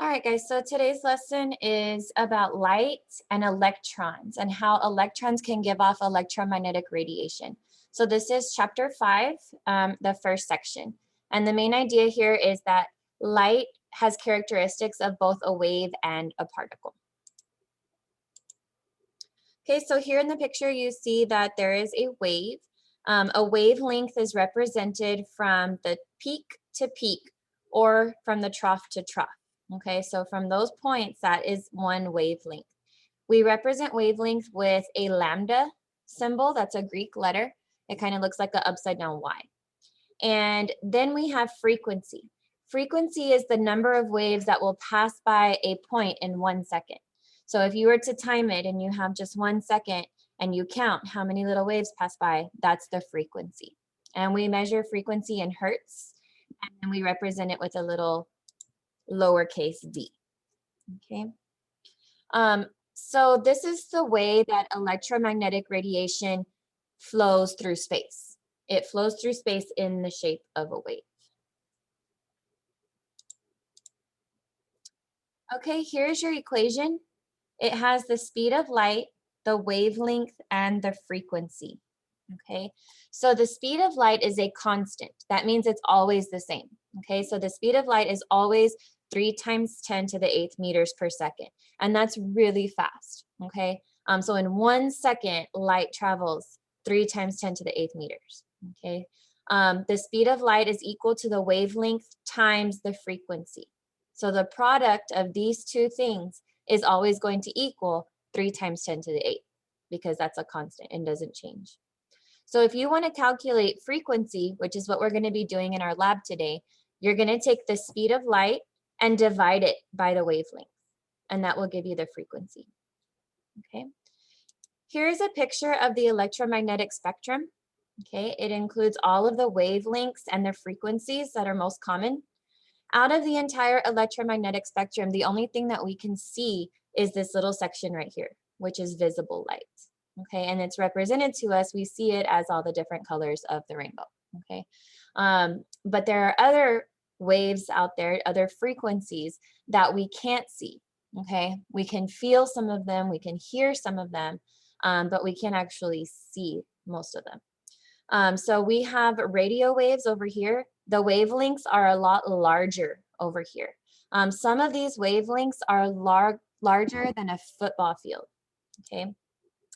All right, guys, so today's lesson is about light and electrons and how electrons can give off electromagnetic radiation. So this is chapter 5, the first section. And the main idea here is that light has characteristics of both a wave and a particle. Okay, so here in the picture, you see that there is a wave. A wavelength is represented from the peak to peak or from the trough to trough. Okay, so from those points, that is one wavelength. We represent wavelength with a lambda symbol. That's a Greek letter. It kind of looks like an upside down Y. And then we have frequency. Frequency is the number of waves that will pass by a point in 1 second. So if you were to time it and you have just 1 second and you count how many little waves pass by, that's the frequency. And we measure frequency in hertz, and we represent it with a little lowercase d. Okay. So this is the way that electromagnetic radiation flows through space. It flows through space in the shape of a wave. Okay, here's your equation. It has the speed of light, the wavelength, and the frequency. Okay, so the speed of light is a constant. That means it's always the same. Okay, so the speed of light is always 3 times 10 to the 8th meters per second. And that's really fast. Okay, so in 1 second, light travels 3 times 10 to the 8th meters. Okay, the speed of light is equal to the wavelength times the frequency. So the product of these two things is always going to equal 3 times 10 to the 8th because that's a constant and doesn't change. So if you want to calculate frequency, which is what we're going to be doing in our lab today, you're going to take the speed of light and divide it by the wavelength, and that will give you the frequency. Okay. Here's a picture of the electromagnetic spectrum. Okay, it includes all of the wavelengths and the frequencies that are most common. Out of the entire electromagnetic spectrum, the only thing that we can see is this little section right here, which is visible light. Okay, and it's represented to us, we see it as all the different colors of the rainbow. Okay, but there are other waves out there, other frequencies that we can't see. Okay, we can feel some of them, we can hear some of them, but we can't actually see most of them. So we have radio waves over here. The wavelengths are a lot larger over here. Some of these wavelengths are larger than a football field. Okay,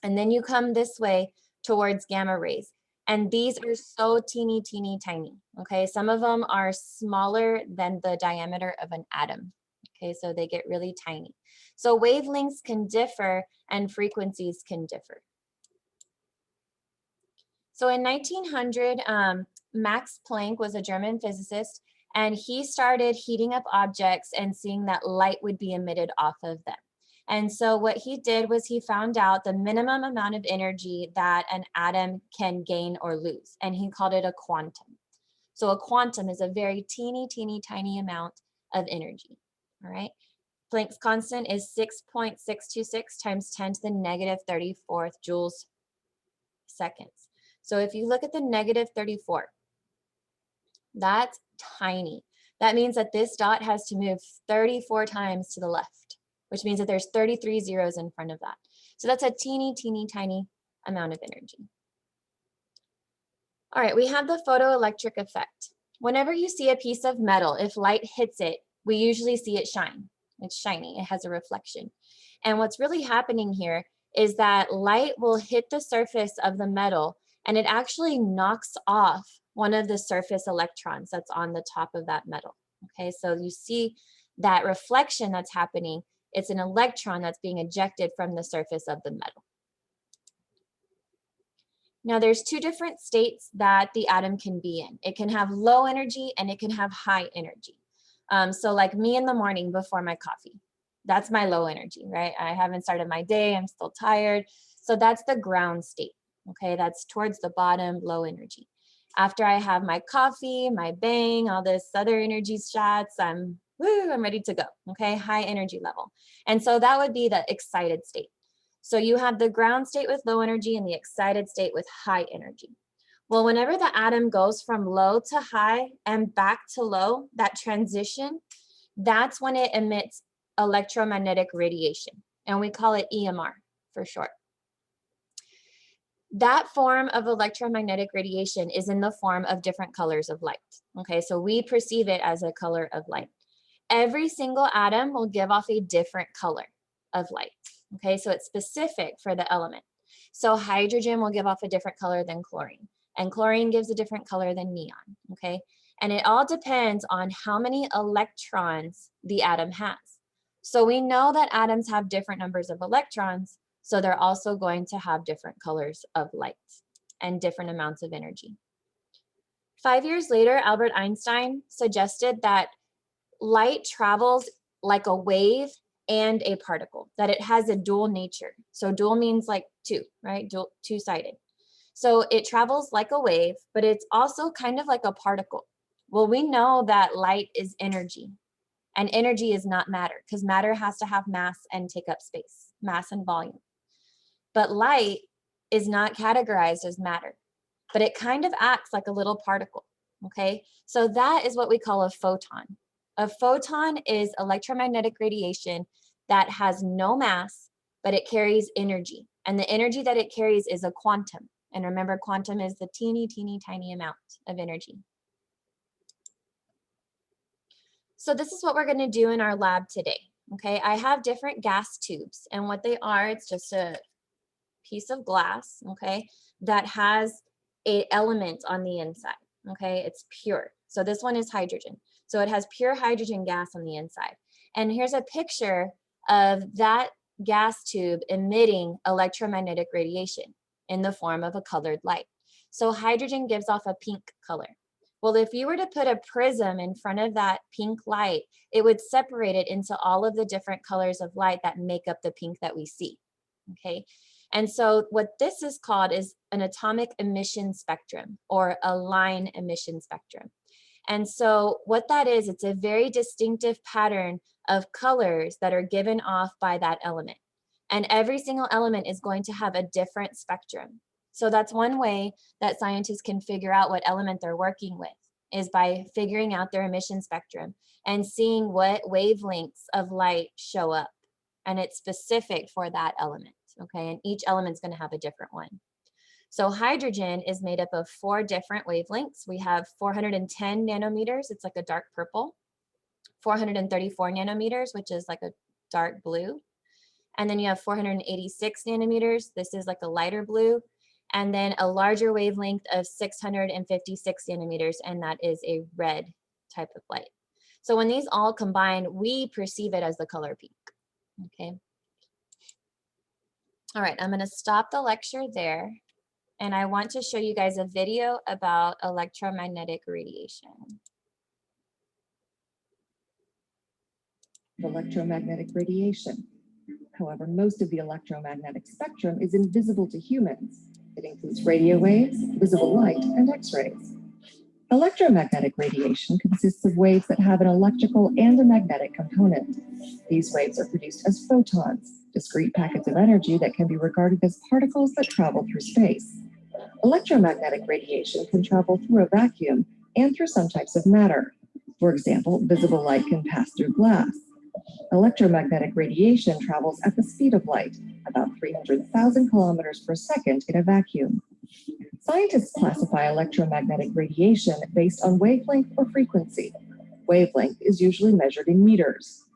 and then you come this way towards gamma rays. And these are so teeny, teeny, tiny. Okay, some of them are smaller than the diameter of an atom. Okay, so they get really tiny. So wavelengths can differ and frequencies can differ. So in 1900, Max Planck was a German physicist, and he started heating up objects and seeing that light would be emitted off of them. And so what he did was he found out the minimum amount of energy that an atom can gain or lose, and he called it a quantum. So a quantum is a very teeny, teeny, tiny amount of energy, all right? Planck's constant is 6.626 times 10 to the negative 34th joules seconds. So if you look at the negative 34, that's tiny. That means that this dot has to move 34 times to the left, which means that there's 33 zeros in front of that. So that's a teeny, teeny, tiny amount of energy. All right, we have the photoelectric effect. Whenever you see a piece of metal, if light hits it, we usually see it shine. It's shiny, it has a reflection. And what's really happening here is that light will hit the surface of the metal and it actually knocks off one of the surface electrons that's on the top of that metal. Okay, so you see that reflection that's happening. It's an electron that's being ejected from the surface of the metal. Now there's two different states that the atom can be in. It can have low energy and it can have high energy. So like me in the morning before my coffee, that's my low energy, right? I haven't started my day, I'm still tired. So that's the ground state, okay? That's towards the bottom, low energy. After I have my coffee, my bang, all this other energy shots, I'm ready to go, okay? High energy level. And so that would be the excited state. So you have the ground state with low energy and the excited state with high energy. Well, whenever the atom goes from low to high and back to low, that transition, that's when it emits electromagnetic radiation, and we call it EMR for short. That form of electromagnetic radiation is in the form of different colors of light. Okay, so we perceive it as a color of light. Every single atom will give off a different color of light. Okay, so it's specific for the element. So hydrogen will give off a different color than chlorine, and chlorine gives a different color than neon. Okay, and it all depends on how many electrons the atom has. So we know that atoms have different numbers of electrons, so they're also going to have different colors of light and different amounts of energy. 5 years later, Albert Einstein suggested that light travels like a wave and a particle, that it has a dual nature. So dual means like two, right? Two-sided. So it travels like a wave, but it's also kind of like a particle. Well, we know that light is energy, and energy is not matter, because matter has to have mass and take up space, mass and volume. But light is not categorized as matter, but it kind of acts like a little particle, okay? So that is what we call a photon. A photon is electromagnetic radiation that has no mass, but it carries energy. And the energy that it carries is a quantum. And remember, quantum is the teeny, teeny, tiny amount of energy. So this is what we're going to do in our lab today. Okay, I have different gas tubes, and what they are, it's just a piece of glass, okay, that has an element on the inside. Okay, it's pure. So this one is hydrogen. So it has pure hydrogen gas on the inside. And here's a picture of that gas tube emitting electromagnetic radiation in the form of a colored light. So hydrogen gives off a pink color. Well, if you were to put a prism in front of that pink light, it would separate it into all of the different colors of light that make up the pink that we see. Okay, and so what this is called is an atomic emission spectrum, or a line emission spectrum. And so what that is, it's a very distinctive pattern of colors that are given off by that element. And every single element is going to have a different spectrum. So that's one way that scientists can figure out what element they're working with, is by figuring out their emission spectrum and seeing what wavelengths of light show up. And it's specific for that element, okay? And each element's going to have a different one. So hydrogen is made up of 4 different wavelengths. We have 410 nanometers, it's like a dark purple, 434 nanometers, which is like a dark blue. And then you have 486 nanometers, this is like a lighter blue. And then a larger wavelength of 656 nanometers, and that is a red type of light. So when these all combine, we perceive it as the color pink, okay? All right, I'm gonna stop the lecture there. And I want to show you guys a video about electromagnetic radiation. Electromagnetic radiation. However, most of the electromagnetic spectrum is invisible to humans. It includes radio waves, visible light, and X-rays. Electromagnetic radiation consists of waves that have an electrical and a magnetic component. These waves are produced as photons, discrete packets of energy that can be regarded as particles that travel through space. Electromagnetic radiation can travel through a vacuum and through some types of matter. For example, visible light can pass through glass. Electromagnetic radiation travels at the speed of light, about 300,000 kilometers per second in a vacuum. Scientists classify electromagnetic radiation based on wavelength or frequency. Wavelength is usually measured in meters.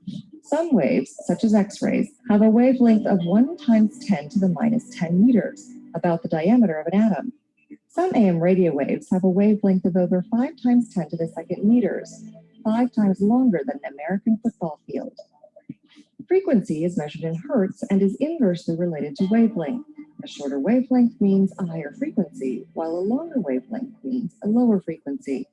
Some waves, such as X-rays, have a wavelength of 1 times 10 to the minus 10 meters, about the diameter of an atom. Some AM radio waves have a wavelength of over 5 times 10 to the second meters, 5 times longer than an American football field. Frequency is measured in hertz and is inversely related to wavelength. A shorter wavelength means a higher frequency, while a longer wavelength means a lower frequency.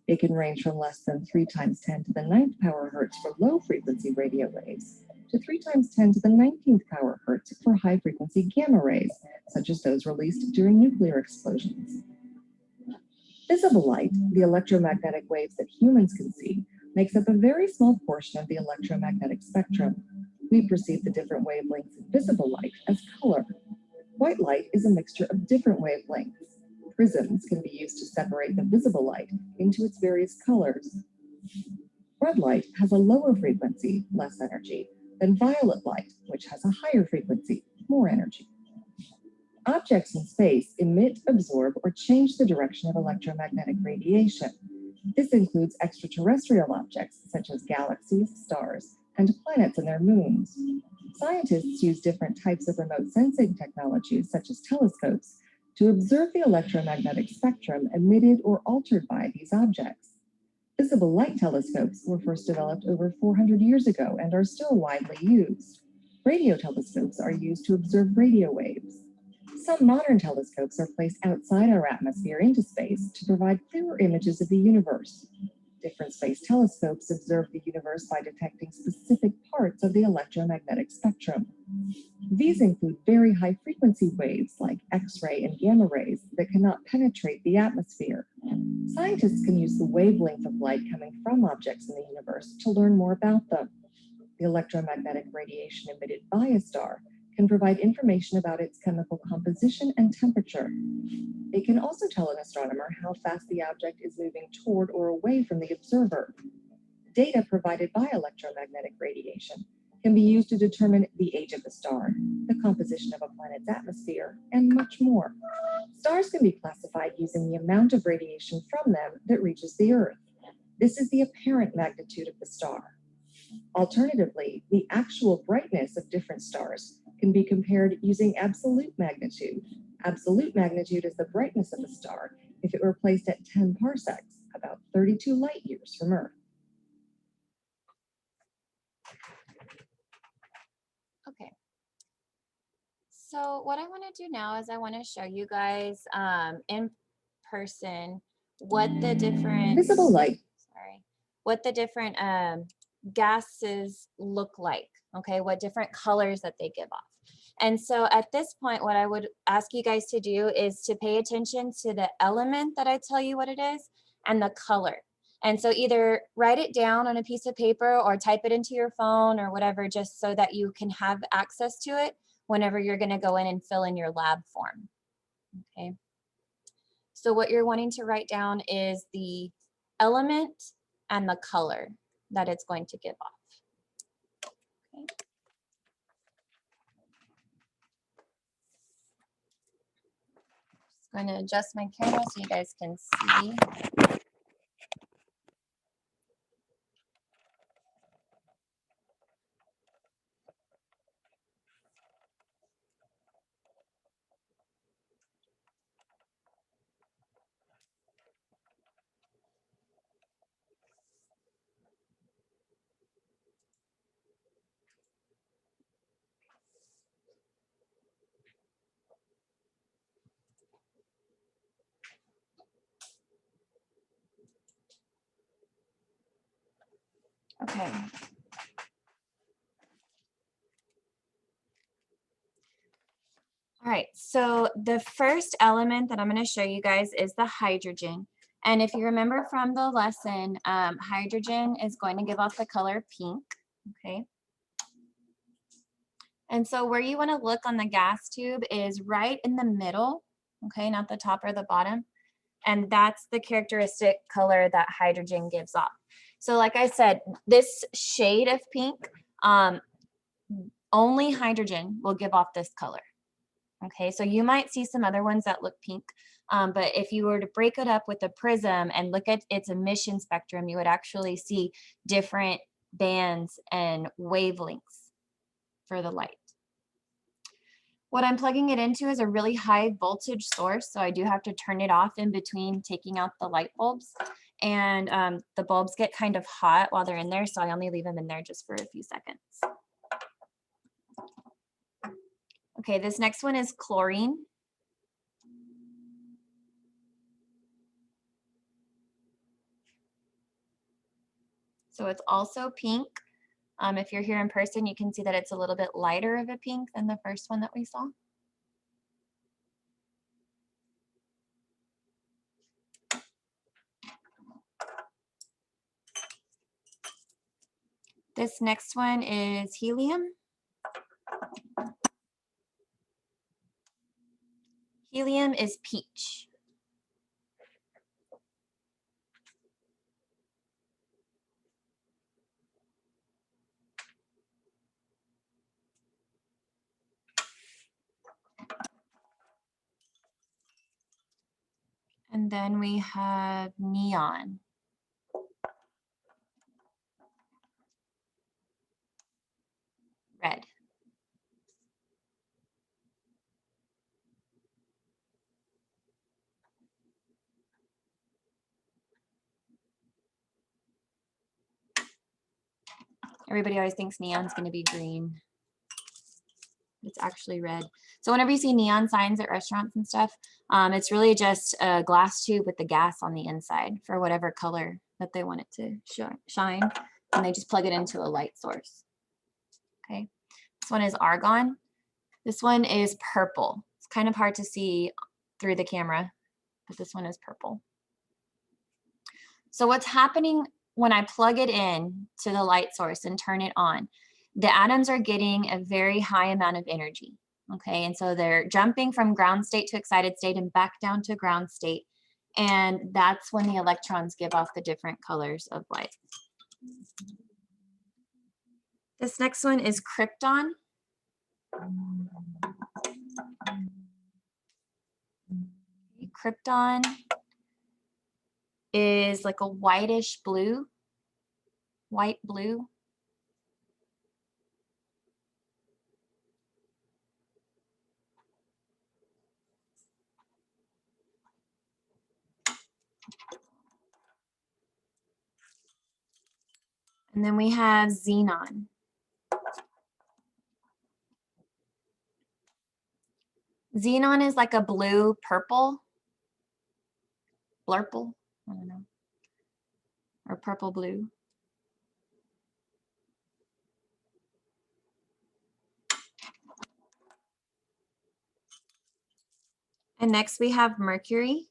It can range from less than 3 times 10 to the 9th power hertz for low frequency radio waves to 3 times 10 to the 19th power hertz for high frequency gamma rays, such as those released during nuclear explosions. Visible light, the electromagnetic waves that humans can see, makes up a very small portion of the electromagnetic spectrum. We perceive the different wavelengths of visible light as color. White light is a mixture of different wavelengths. Prisms can be used to separate the visible light into its various colors. Red light has a lower frequency, less energy, than violet light, which has a higher frequency, more energy. Objects in space emit, absorb, or change the direction of electromagnetic radiation. This includes extraterrestrial objects such as galaxies, stars, and planets and their moons. Scientists use different types of remote sensing technologies, such as telescopes, to observe the electromagnetic spectrum emitted or altered by these objects. Visible light telescopes were first developed over 400 years ago and are still widely used. Radio telescopes are used to observe radio waves. Some modern telescopes are placed outside our atmosphere into space to provide clearer images of the universe. Different space telescopes observe the universe by detecting specific parts of the electromagnetic spectrum. These include very high frequency waves like X-ray and gamma rays that cannot penetrate the atmosphere. Scientists can use the wavelength of light coming from objects in the universe to learn more about them. The electromagnetic radiation emitted by a star can provide information about its chemical composition and temperature. It can also tell an astronomer how fast the object is moving toward or away from the observer. Data provided by electromagnetic radiation can be used to determine the age of the star, the composition of a planet's atmosphere, and much more. Stars can be classified using the amount of radiation from them that reaches the Earth. This is the apparent magnitude of the star. Alternatively, the actual brightness of different stars can be compared using absolute magnitude. Absolute magnitude is the brightness of a star if it were placed at 10 parsecs, about 32 light years from Earth. Okay. So what I want to do now is I want to show you guys in person what the different Visible light. What the different gases look like. Okay, what different colors that they give off. And so at this point, what I would ask you guys to do is to pay attention to the element that I tell you what it is and the color. And so either write it down on a piece of paper or type it into your phone or whatever, just so that you can have access to it whenever you're going to go in and fill in your lab form. Okay. So what you're wanting to write down is the element and the color that it's going to give off. Okay. Just going to adjust my camera so you guys can see. Okay. All right, so the first element that I'm going to show you guys is the hydrogen. And if you remember from the lesson, hydrogen is going to give off the color pink, okay? And so where you want to look on the gas tube is right in the middle, okay, not the top or the bottom. And that's the characteristic color that hydrogen gives off. So like I said, this shade of pink, only hydrogen will give off this color. Okay, so you might see some other ones that look pink, but if you were to break it up with a prism and look at its emission spectrum, you would actually see different bands and wavelengths for the light. What I'm plugging it into is a really high voltage source, so I do have to turn it off in between taking out the light bulbs. And the bulbs get kind of hot while they're in there, so I only leave them in there just for a few seconds. Okay, this next one is chlorine. So it's also pink. If you're here in person, you can see that it's a little bit lighter of a pink than the first one that we saw. This next one is helium. Helium is peach. And then we have neon. Red. Everybody always thinks neon's going to be green. It's actually red. So whenever you see neon signs at restaurants and stuff, it's really just a glass tube with the gas on the inside for whatever color that they want it to shine. And they just plug it into a light source. Okay. This one is argon. This one is purple. It's kind of hard to see through the camera, but this one is purple. So what's happening when I plug it in to the light source and turn it on, the atoms are getting a very high amount of energy, okay? And so they're jumping from ground state to excited state and back down to ground state. And that's when the electrons give off the different colors of light. This next one is krypton. Krypton is like a whitish blue, white blue. And then we have xenon. Xenon is like a blue purple, blurple, I don't know, or purple blue. And next we have mercury.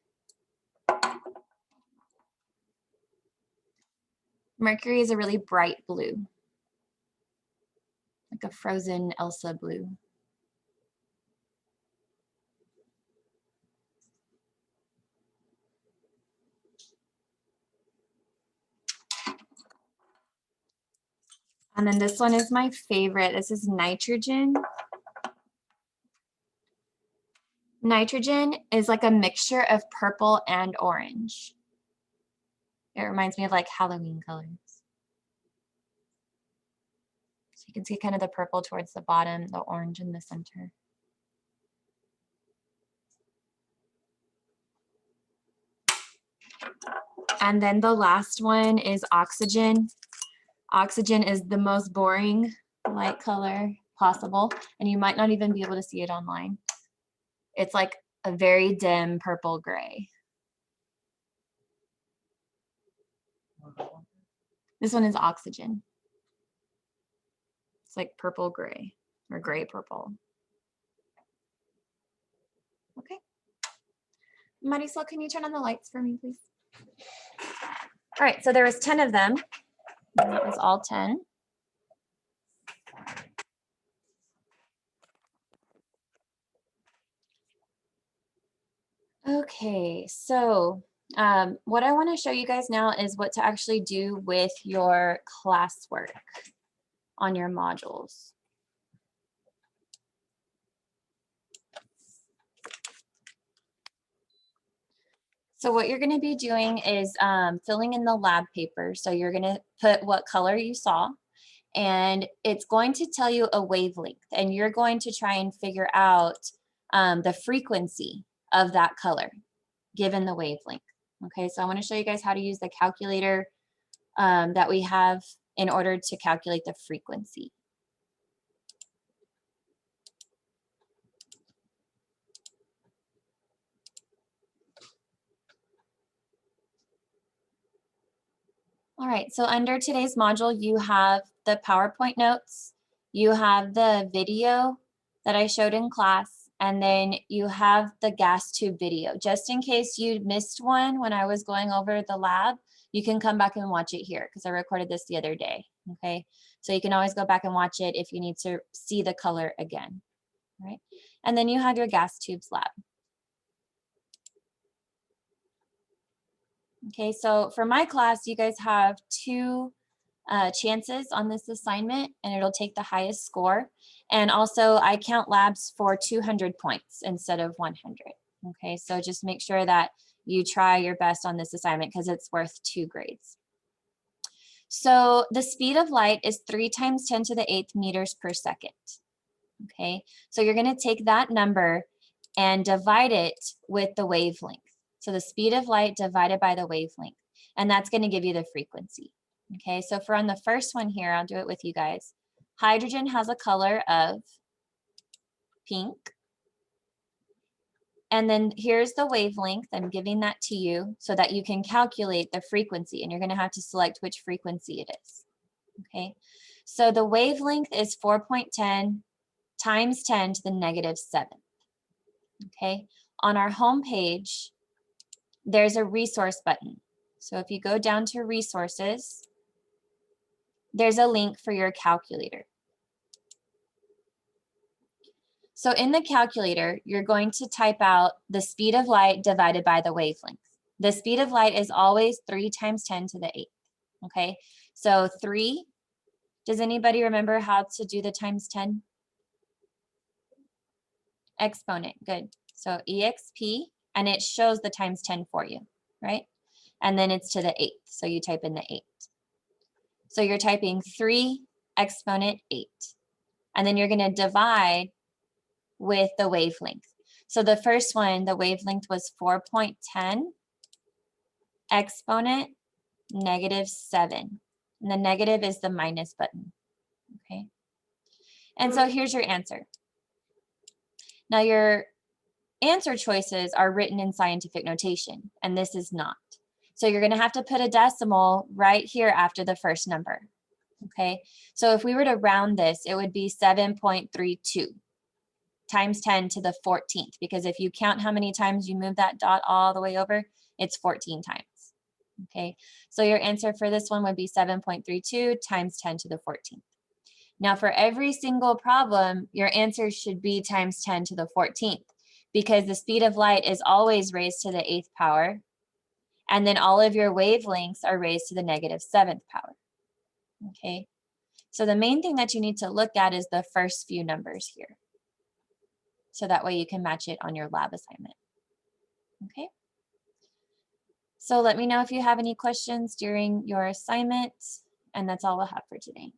Mercury is a really bright blue, like a frozen Elsa blue. And then this one is my favorite. This is nitrogen. Nitrogen is like a mixture of purple and orange. It reminds me of like Halloween colors. So you can see kind of the purple towards the bottom, the orange in the center. And then the last one is oxygen. Oxygen is the most boring light color possible, and you might not even be able to see it online. It's like a very dim purple gray. This one is oxygen. It's like purple gray or gray purple. Okay. Marisol, can you turn on the lights for me, please? All right, so there was 10 of them. And that was all 10. Okay, so what I want to show you guys now is what to actually do with your classwork on your modules. So what you're going to be doing is filling in the lab paper. So you're going to put what color you saw, and it's going to tell you a wavelength, and you're going to try and figure out the frequency of that color given the wavelength. Okay, so I want to show you guys how to use the calculator that we have in order to calculate the frequency. All right, so under today's module, you have the PowerPoint notes, you have the video that I showed in class, and then you have the gas tube video. Just in case you missed one when I was going over the lab, you can come back and watch it here because I recorded this the other day, okay? So you can always go back and watch it if you need to see the color again, right? And then you have your gas tubes lab. Okay, so for my class, you guys have 2 chances on this assignment, and it'll take the highest score. And also I count labs for 200 points instead of 100. Okay, so just make sure that you try your best on this assignment because it's worth 2 grades. So the speed of light is 3 times 10 to the 8th meters per second. Okay, so you're going to take that number and divide it with the wavelength. So the speed of light divided by the wavelength, and that's going to give you the frequency. Okay, so for on the first one here, I'll do it with you guys. Hydrogen has a color of pink. And then here's the wavelength. I'm giving that to you so that you can calculate the frequency, and you're going to have to select which frequency it is. Okay, so the wavelength is 4.10 times 10 to the negative 7th. Okay, on our home page, there's a resource button. So if you go down to resources, there's a link for your calculator. So in the calculator, you're going to type out the speed of light divided by the wavelength. The speed of light is always 3 times 10 to the 8th. Okay, so 3, does anybody remember how to do the times 10? Exponent, good. So EXP, and it shows the times 10 for you, right? And then it's to the 8th, so you type in the 8. So you're typing 3 exponent 8. And then you're going to divide with the wavelength. So the first one, the wavelength was 4.10 exponent negative 7. And the negative is the minus button, okay? And so here's your answer. Now your answer choices are written in scientific notation, and this is not. So you're going to have to put a decimal right here after the first number, okay? So if we were to round this, it would be 7.32 times 10 to the 14th, because if you count how many times you move that dot all the way over, it's 14 times, okay? So your answer for this one would be 7.32 times 10 to the 14th. Now for every single problem, your answer should be times 10 to the 14th, because the speed of light is always raised to the 8th power, and then all of your wavelengths are raised to the negative 7th power, okay? So the main thing that you need to look at is the first few numbers here. So that way you can match it on your lab assignment, okay? So let me know if you have any questions during your assignment, and that's all we'll have for today.